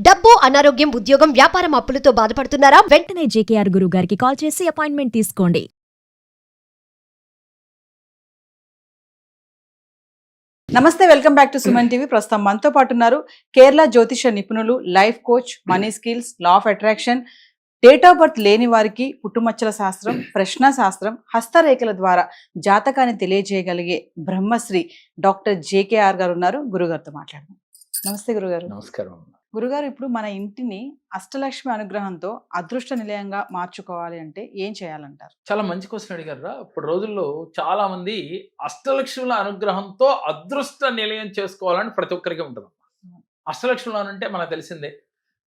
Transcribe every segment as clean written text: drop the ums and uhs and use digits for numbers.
డబ్బు, అనారోగ్యం, ఉద్యోగం, వ్యాపారం అప్పులతో బాధపడుతున్నారా? వెంటనే జేకేఆర్ గురువు గారికి కాల్ చేసి అపాయింట్మెంట్ తీసుకోండి. నమస్తే, welcome back to Suman TV. ప్రస్తుతం మనతో పాటు ఉన్నారు కేరళ జ్యోతిష నిపుణులు, life coach, money skills, law of attraction, date of birth లేని వారికి పుట్టుమచ్చల శాస్త్రం, ప్రశ్న శాస్త్రం, హస్తరేఖల ద్వారా జాతకాన్ని తెలియజేయగలిగే బ్రహ్మశ్రీ డాక్టర్ జేకేఆర్ గారు ఉన్నారు. గురుగారితో మాట్లాడదాం. నమస్తే గురుగారు. నమస్కారం. గురుగారు, ఇప్పుడు మన ఇంటిని అష్టలక్ష్మి అనుగ్రహంతో అదృష్ట నిలయంగా మార్చుకోవాలి అంటే ఏం చేయాలంటారు? చాలా మంచి క్వశ్చన్ అడిగారా. ఇప్పుడు రోజుల్లో చాలా మంది అష్టలక్ష్ముల అనుగ్రహంతో అదృష్ట నిలయం చేసుకోవాలని ప్రతి ఒక్కరికి ఉంటుంది. అష్టలక్ష్ములు అంటే మనకు తెలిసిందే.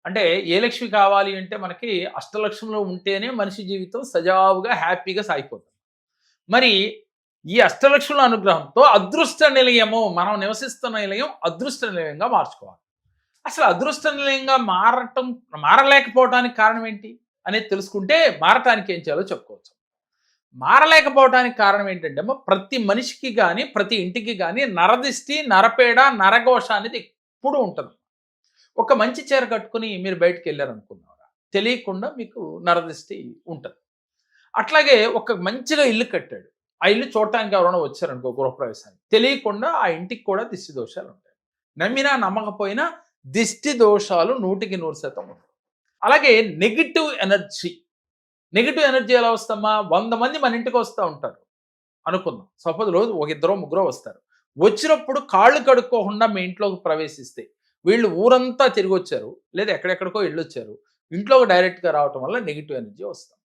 అంటే ఏ లక్ష్మి కావాలి అంటే మనకి అష్టలక్ష్ములు ఉంటేనే మనిషి జీవితం సజావుగా హ్యాపీగా సాగిపోతుంది. మరి ఈ అష్టలక్ష్ముల అనుగ్రహంతో అదృష్ట నిలయము, మనం నివసిస్తున్న నిలయం అదృష్ట నిలయంగా మార్చుకోవాలి. అసలు అదృష్ట నిలయంగా మారలేకపోవడానికి కారణం ఏంటి అనేది తెలుసుకుంటే మారటానికి ఏం చేయాలో చెప్పుకోవచ్చు. మారలేకపోవడానికి కారణం ఏంటంటే ప్రతి మనిషికి కానీ ప్రతి ఇంటికి కానీ నరదిష్టి, నరపేడ, నరఘోష అనేది ఎప్పుడు ఉంటుంది. ఒక మంచి చీర కట్టుకుని మీరు బయటకు వెళ్ళారనుకున్నారా, తెలియకుండా మీకు నరదిష్టి ఉంటుంది. అట్లాగే ఒక మంచిగా ఇల్లు కట్టాడు, ఆ ఇల్లు చూడటానికి ఎవరైనా వచ్చారనుకో గృహప్రవేశానికి, తెలియకుండా ఆ ఇంటికి కూడా దిష్టి దోషాలు ఉంటాయి. నమ్మినా నమ్మకపోయినా దిష్టి దోషాలు 100% ఉంటాయి. అలాగే నెగిటివ్ ఎనర్జీ ఎలా వస్తామా? 100 మంది మన ఇంటికి వస్తూ ఉంటారు అనుకుందాం. సపోజ్ రోజు ఒక 2-3 వస్తారు. వచ్చినప్పుడు కాళ్ళు కడుక్కోకుండా మీ ఇంట్లోకి ప్రవేశిస్తే వీళ్ళు ఊరంతా తిరిగి వచ్చారు, లేదా ఎక్కడెక్కడికో వెళ్ళొచ్చారు, ఇంట్లోకి డైరెక్ట్గా రావటం వల్ల నెగిటివ్ ఎనర్జీ వస్తాం.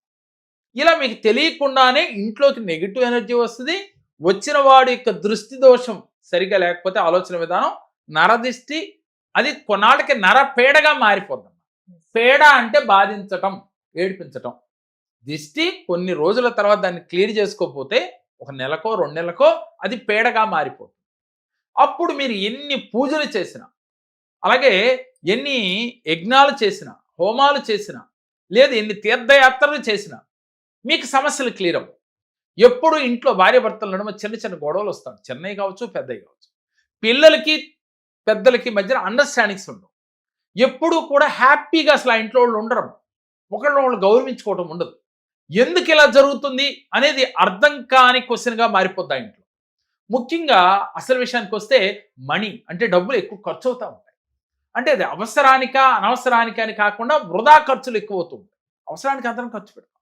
ఇలా మీకు తెలియకుండానే ఇంట్లోకి నెగిటివ్ ఎనర్జీ వస్తుంది. వచ్చిన వాడి యొక్క దృష్టి దోషం సరిగా లేకపోతే ఆలోచన విధానం నరదిష్టి, అది కొన్నాళ్ళకి నరపేడగా మారిపోద్దాం. పేడ అంటే బాధించటం, ఏడిపించటం. దిష్టి కొన్ని రోజుల తర్వాత దాన్ని క్లియర్ చేసుకోకపోతే 1 నెలకో 2 నెలలకో అది పేడగా మారిపోతుంది. అప్పుడు మీరు ఎన్ని పూజలు చేసినా, అలాగే ఎన్ని యజ్ఞాలు చేసినా, హోమాలు చేసినా, లేదా ఎన్ని తీర్థయాత్రలు చేసినా మీకు సమస్యలు క్లియర్ అవ్వవు. ఎప్పుడు ఇంట్లో భార్య భర్తల నడుమ చిన్న చిన్న గొడవలు వస్తాయి. చిన్నవి కావచ్చు, పెద్దవి కావచ్చు. పిల్లలకి పెద్దలకి మధ్యన అండర్స్టాండింగ్స్ ఉండవు. ఎప్పుడూ కూడా హ్యాపీగా అసలు ఆ ఇంట్లో వాళ్ళు ఉండరు. ఒకళ్ళు గౌరవించుకోవటం ఉండదు. ఎందుకు ఇలా జరుగుతుంది అనేది అర్థం కాని క్వశ్చన్గా మారిపోద్ది ఆ ఇంట్లో. ముఖ్యంగా అసలు విషయానికి వస్తే మనీ అంటే డబ్బులు ఎక్కువ ఖర్చు అవుతూ ఉంటాయి. అంటే అది అవసరానిక అనవసరానిక అని కాకుండా వృధా ఖర్చులు ఎక్కువ అవుతూ ఉంటాయి. అవసరానికి అందరం ఖర్చు పెడతాం.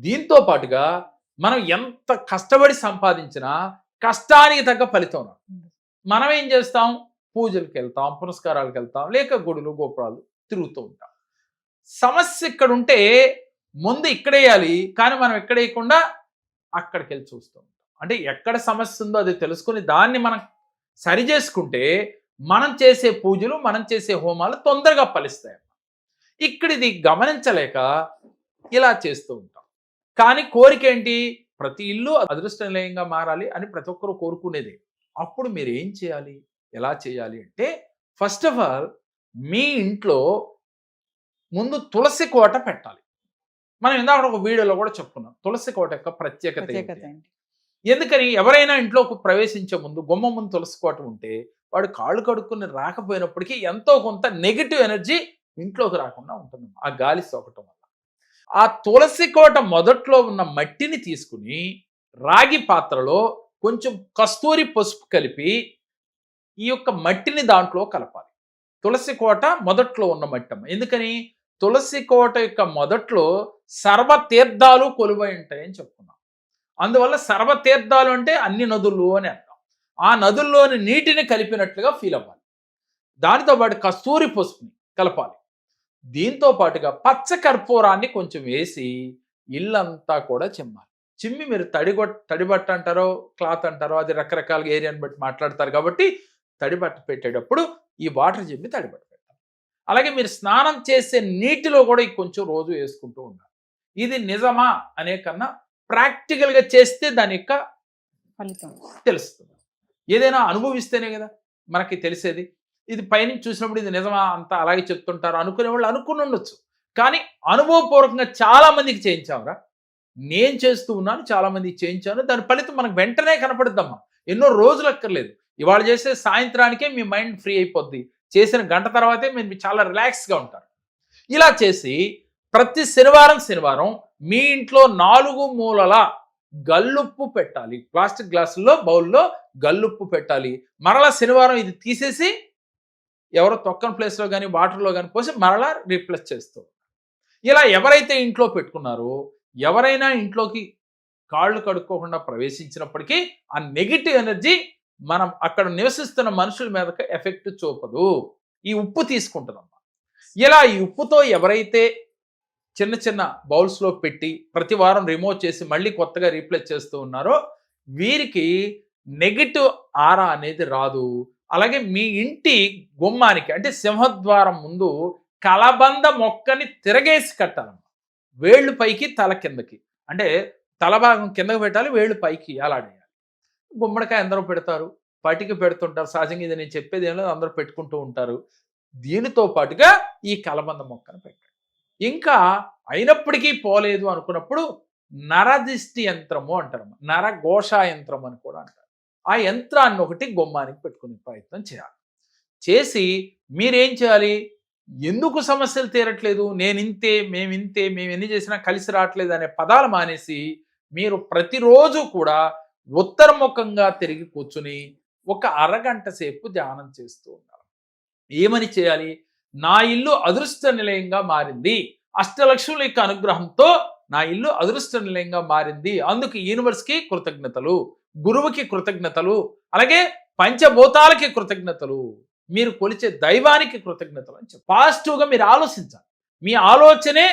దీంతో పాటుగా మనం ఎంత కష్టపడి సంపాదించినా కష్టానికి తగ్గ ఫలితం రాదు. మనం ఏం చేస్తాం? పూజలకు వెళ్తాం, పురస్కారాలకు వెళ్తాం, లేక గుడులు గోపురాలు తిరుగుతూ ఉంటాం. సమస్య ఇక్కడ ఉంటే ముందు ఇక్కడేయాలి, కానీ మనం ఎక్కడేయకుండా అక్కడికి వెళ్ళి చూస్తూ ఉంటాం. అంటే ఎక్కడ సమస్య ఉందో అది తెలుసుకుని దాన్ని మనం సరి చేసుకుంటే మనం చేసే పూజలు, మనం చేసే హోమాలు తొందరగా ఫలిస్తాయి. ఇక్కడ ఇది గమనించలేక ఇలా చేస్తూ ఉంటాం. కానీ కోరిక ఏంటి? ప్రతి ఇల్లు అదృష్ట నిలయంగా మారాలి అని ప్రతి ఒక్కరూ కోరుకునేది. అప్పుడు మీరు ఏం చేయాలి, ఎలా చేయాలి అంటే, ఫస్ట్ ఆఫ్ ఆల్ మీ ఇంట్లో ముందు తులసి కోట పెట్టాలి. మనం ఇందాక ఒక వీడియోలో కూడా చెప్పుకున్నాం తులసి కోట యొక్క ప్రత్యేకత ఏంటి. ఎందుకని? ఎవరైనా ఇంట్లోకి ప్రవేశించే ముందు గుమ్మం ముందు తులసి కోట ఉంటే వాడు కాళ్ళు కడుక్కుని రాకపోయినప్పటికీ ఎంతో కొంత నెగిటివ్ ఎనర్జీ ఇంట్లోకి రాకుండా ఉంటుంది ఆ గాలి సోకటం వల్ల. ఆ తులసి కోట మొదట్లో ఉన్న మట్టిని తీసుకుని రాగి పాత్రలో కొంచెం కస్తూరి పసుపు కలిపి ఈ యొక్క మట్టిని దాంట్లో కలపాలి. తులసి కోట మొదట్లో ఉన్న మట్టం. ఎందుకని? తులసి కోట యొక్క మొదట్లో సర్వతీర్థాలు కొలువై ఉంటాయని చెప్పుకున్నాం. అందువల్ల సర్వతీర్థాలు అంటే అన్ని నదులు అని అర్థం. ఆ నదుల్లోని నీటిని కలిపినట్లుగా ఫీల్ అవ్వాలి. దానితో పాటు కస్తూరి పసుపుని కలపాలి. దీంతో పాటుగా పచ్చ కర్పూరాన్ని కొంచెం వేసి ఇల్లంతా కూడా చిమ్మాలి. చిమ్మి మీరు తడిబట్ట అంటారో క్లాత్ అంటారో, అది రకరకాలుగా ఏరియాని బట్టి మాట్లాడతారు కాబట్టి తడిబట్ట పెట్టేటప్పుడు ఈ వాటర్ చిమ్మి తడిబట్ట పెట్టాలి. అలాగే మీరు స్నానం చేసే నీటిలో కూడా కొంచెం రోజు వేసుకుంటూ ఉండాలి. ఇది నిజమా అనే కన్నా ప్రాక్టికల్గా చేస్తే దాని యొక్క ఫలితం తెలుస్తుంది. ఏదైనా అనుభవిస్తేనే కదా మనకి తెలిసేది. ఇది పైనుంచి చూసినప్పుడు ఇది నిజమా, అంతా అలాగే చెప్తుంటారు అనుకునే వాళ్ళు అనుకుని ఉండొచ్చు. కానీ అనుభవపూర్వకంగా చాలా మందికి చేయించామరా. నేను చేస్తూ ఉన్నాను, చాలా మందికి చేయించాను. దాని ఫలితం మనకు వెంటనే కనపడుద్దమ్మా. ఎన్నో రోజులు అక్కర్లేదు. ఇవాళ చేసే సాయంత్రానికే మీ మైండ్ ఫ్రీ అయిపోద్ది. చేసిన గంట తర్వాతే మీరు చాలా రిలాక్స్గా ఉంటారు. ఇలా చేసి ప్రతి శనివారం మీ ఇంట్లో 4 మూలల గల్లుప్పు పెట్టాలి. ప్లాస్టిక్ గ్లాసుల్లో బౌల్లో గల్లుప్పు పెట్టాలి. మరలా శనివారం ఇది తీసేసి ఎవరో తొక్కని ప్లేస్లో కానీ వాటర్లో కానీ పోసి మరలా రీప్లేస్ చేస్తూ. ఇలా ఎవరైతే ఇంట్లో పెట్టుకున్నారో, ఎవరైనా ఇంట్లోకి కాళ్ళు కడుక్కోకుండా ప్రవేశించినప్పటికీ ఆ నెగిటివ్ ఎనర్జీ మనం అక్కడ నివసిస్తున్న మనుషుల మీదకి ఎఫెక్ట్ చూపదు. ఈ ఉప్పు తీసుకుంటుందమ్మా. ఇలా ఈ ఉప్పుతో ఎవరైతే చిన్న చిన్న బౌల్స్లో పెట్టి ప్రతి వారం రిమూవ్ చేసి మళ్ళీ కొత్తగా రీప్లేస్ చేస్తూ ఉన్నారో వీరికి నెగిటివ్ ఆరా అనేది రాదు. అలాగే మీ ఇంటి గుమ్మానికి అంటే సింహద్వారం ముందు కలబంద మొక్కని తిరగేసి కట్టాలమ్మా. వేళ్ళు పైకి తల కిందకి, అంటే తల భాగం కిందకి పెట్టాలి, వేళ్ళు పైకి అలాడేయాలి. గుమ్మడికాయ అందరూ పెడతారు, పటికి పెడుతుంటారు. సహజంగా ఇది నేను చెప్పేది ఏం లేదు, అందరూ పెట్టుకుంటూ ఉంటారు. దీనితో పాటుగా ఈ కలబంద మొక్కను పెట్టండి. ఇంకా అయినప్పటికీ పోలేదు అనుకున్నప్పుడు నరదిష్టి యంత్రము అంటారు, నరఘోష యంత్రం అని కూడా అంటారు. ఆ యంత్రాన్ని ఒకటి గుమ్మానికి పెట్టుకునే ప్రయత్నం చేయాలి. చేసి మీరేం చేయాలి, ఎందుకు సమస్యలు తీరట్లేదు, నేనింతే, మేమింతే, మేము ఎన్ని చేసినా కలిసి రావట్లేదు అనే పదాలు మానేసి మీరు ప్రతిరోజు కూడా ఉత్తరముఖంగా తిరిగి కూర్చుని ఒక అరగంట సేపు ధ్యానం చేస్తూ ఉండాలి. ఏమని చేయాలి, నా ఇల్లు అదృష్ట నిలయంగా మారింది, అష్టలక్ష్ముల యొక్క అనుగ్రహంతో నా ఇల్లు అదృష్ట నిలయంగా మారింది, అందుకు యూనివర్స్కి కృతజ్ఞతలు, గురువుకి కృతజ్ఞతలు, అలాగే పంచభూతాలకి కృతజ్ఞతలు, మీరు కొలిచే దైవానికి కృతజ్ఞతలు అని చెప్పి పాజిటివ్గా మీరు ఆలోచించాలి. మీ ఆలోచనే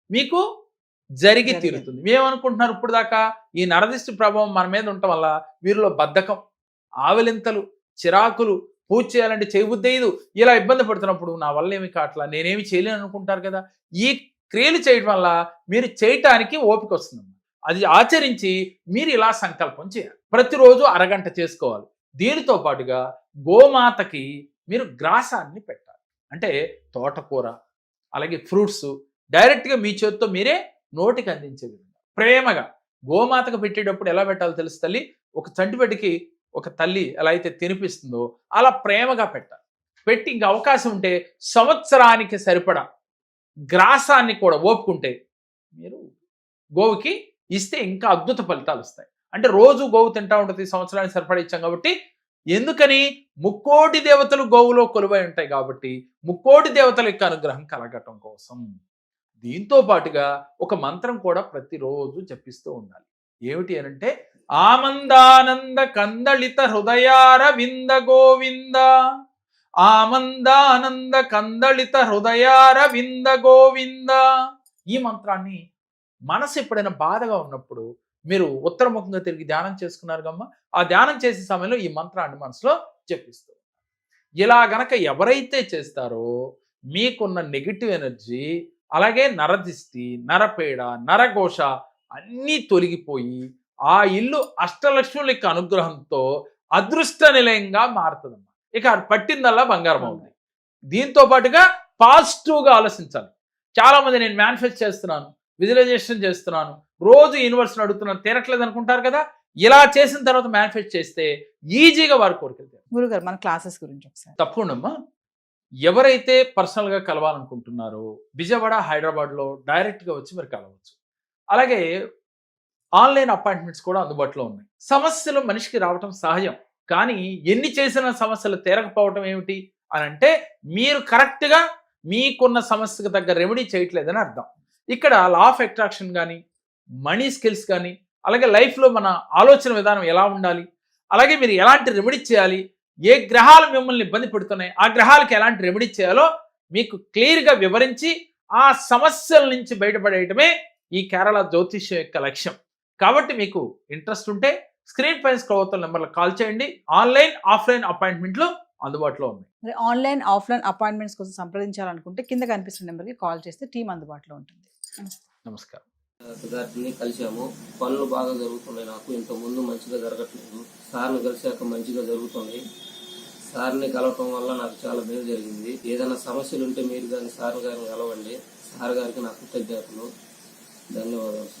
మీకు జరిగి తీరుతుంది. మేమనుకుంటున్నారు ఇప్పుడు దాకా ఈ నరదిష్టి ప్రభావం మన మీద ఉండటం వల్ల వీరిలో బద్ధకం, ఆవలింతలు, చిరాకులు, పూజ చేయాలంటే చేయబుద్ధేయదు, ఇలా ఇబ్బంది పడుతున్నప్పుడు నా వల్ల ఏమి కావట్లా, నేనేమి చేయలేను అనుకుంటారు కదా. ఈ క్రియలు చేయడం వల్ల మీరు చేయటానికి ఓపిక వస్తుంది. అది ఆచరించి మీరు ఇలా సంకల్పం చేయాలి. ప్రతిరోజు అరగంట చేసుకోవాలి. దీనితో పాటుగా గోమాతకి మీరు గ్రాసాన్ని పెట్టాలి. అంటే తోటకూర, అలాగే ఫ్రూట్స్ డైరెక్ట్గా మీ చేతితో మీరే నోటికి అందించే విధంగా ప్రేమగా గోమాతకు పెట్టేటప్పుడు ఎలా పెట్టాలో తెలుసు తల్లి. ఒక చంటిబెట్టికి ఒక తల్లి ఎలా అయితే తినిపిస్తుందో అలా ప్రేమగా పెట్టాలి. పెట్టి ఇంకా అవకాశం ఉంటే సంవత్సరానికి సరిపడా గ్రాసాన్ని కూడా ఓపుకుంటే మీరు గోవుకి ఇస్తే ఇంకా అద్భుత ఫలితాలు వస్తాయి. అంటే రోజు గోవు తింటా ఉంటుంది, సంవత్సరానికి సరిపడా ఇచ్చాం కాబట్టి. ఎందుకని, ముక్కోటి దేవతలు గోవులో కొలువై ఉంటాయి కాబట్టి ముక్కోటి దేవతల యొక్క అనుగ్రహం కలగటం కోసం. దీంతో పాటుగా ఒక మంత్రం కూడా ప్రతిరోజు జపిస్తూ ఉండాలి. ఏమిటి అనంటే, ఆమందానంద కందళిత హృదయార వింద గోవింద, ఆమందానంద కందళిత హృదయార వింద గోవింద. ఈ మంత్రాన్ని మనసు ఎప్పుడైనా బాధగా ఉన్నప్పుడు మీరు ఉత్తరముఖంగా తిరిగి ధ్యానం చేసుకున్నారు కమ్మ, ఆ ధ్యానం చేసే సమయంలో ఈ మంత్రాన్ని మనసులో జపిస్తూ ఇలా గనక ఎవరైతే చేస్తారో మీకున్న నెగిటివ్ ఎనర్జీ, అలాగే నరదిష్టి, నరపేడ, నరఘోష అన్నీ తొలగిపోయి ఆ ఇల్లు అష్టలక్ష్ముల యొక్క అనుగ్రహంతో అదృష్ట నిలయంగా మారుతుందమ్మా. ఇక పట్టిందల్లా బంగారం అవుతుంది. దీంతో పాటుగా పాజిటివ్గా ఆలోచించాలి. చాలా మంది నేను మేనిఫెస్ట్ చేస్తున్నాను, విజువలైజేషన్ చేస్తున్నాను, రోజు యూనివర్స్ని అడుగుతున్నాను, తీరట్లేదు అనుకుంటారు కదా. ఇలా చేసిన తర్వాత మేనిఫెస్ట్ చేస్తే ఈజీగా వారి కోరికలు. గురుగారు, మన క్లాసెస్ గురించి ఒకసారి. తప్పకుండా. ఎవరైతే పర్సనల్గా కలవాలనుకుంటున్నారో విజయవాడ, హైదరాబాద్లో డైరెక్ట్గా వచ్చి మీరు కలవచ్చు. అలాగే ఆన్లైన్ అపాయింట్మెంట్స్ కూడా అందుబాటులో ఉన్నాయి. సమస్యలు మనిషికి రావటం సహజం, కానీ ఎన్ని చేసిన సమస్యలు తీరకపోవటం ఏమిటి అని అంటే మీరు కరెక్ట్గా మీకున్న సమస్యకు తగ్గ రెమెడీ చేయట్లేదని అర్థం. ఇక్కడ లా ఆఫ్ అట్రాక్షన్ కానీ, మనీ స్కిల్స్ కానీ, అలాగే లైఫ్లో మన ఆలోచన విధానం ఎలా ఉండాలి, అలాగే మీరు ఎలాంటి రెమెడీ చేయాలి, ఏ గ్రహాలు మిమ్మల్ని ఇబ్బంది పెడుతున్నాయి, ఆ గ్రహాలకు ఎలాంటి రెమెడీ చేయాలో మీకు క్లియర్గా వివరించి ఆ సమస్యల నుంచి బయటపడేయటమే ఈ కేరళ జ్యోతిష్యం యొక్క లక్ష్యం. కాబట్టి మీకు ఇంట్రెస్ట్ ఉంటే స్క్రీన్ పైన స్క్రోల్ అవుతున్న నెంబర్లో కాల్ చేయండి. ఆన్లైన్, ఆఫ్లైన్ అపాయింట్మెంట్లు అందుబాటులో ఉన్నాయి. ఆన్లైన్, ఆఫ్లైన్ అపాయింట్మెంట్స్ కోసం సంప్రదించాలనుకుంటే కింద కనిపిస్తున్న నెంబర్కి కాల్ చేస్తే టీం అందుబాటులో ఉంటుంది. నమస్కారం. గారిని కలిసాము. పనులు బాగా జరుగుతున్నాయి. నాకు ఇంతకుముందు మంచిగా జరగట్లేదు. సార్ని కలిసాక మంచిగా జరుగుతుంది. సార్ని కలవటం వల్ల నాకు చాలా మేలు జరిగింది. ఏదైనా సమస్యలు ఉంటే మీరు కానీ సార్ గారిని కలవండి. సార్ గారికి నా కృతజ్ఞతలు, ధన్యవాదాలు.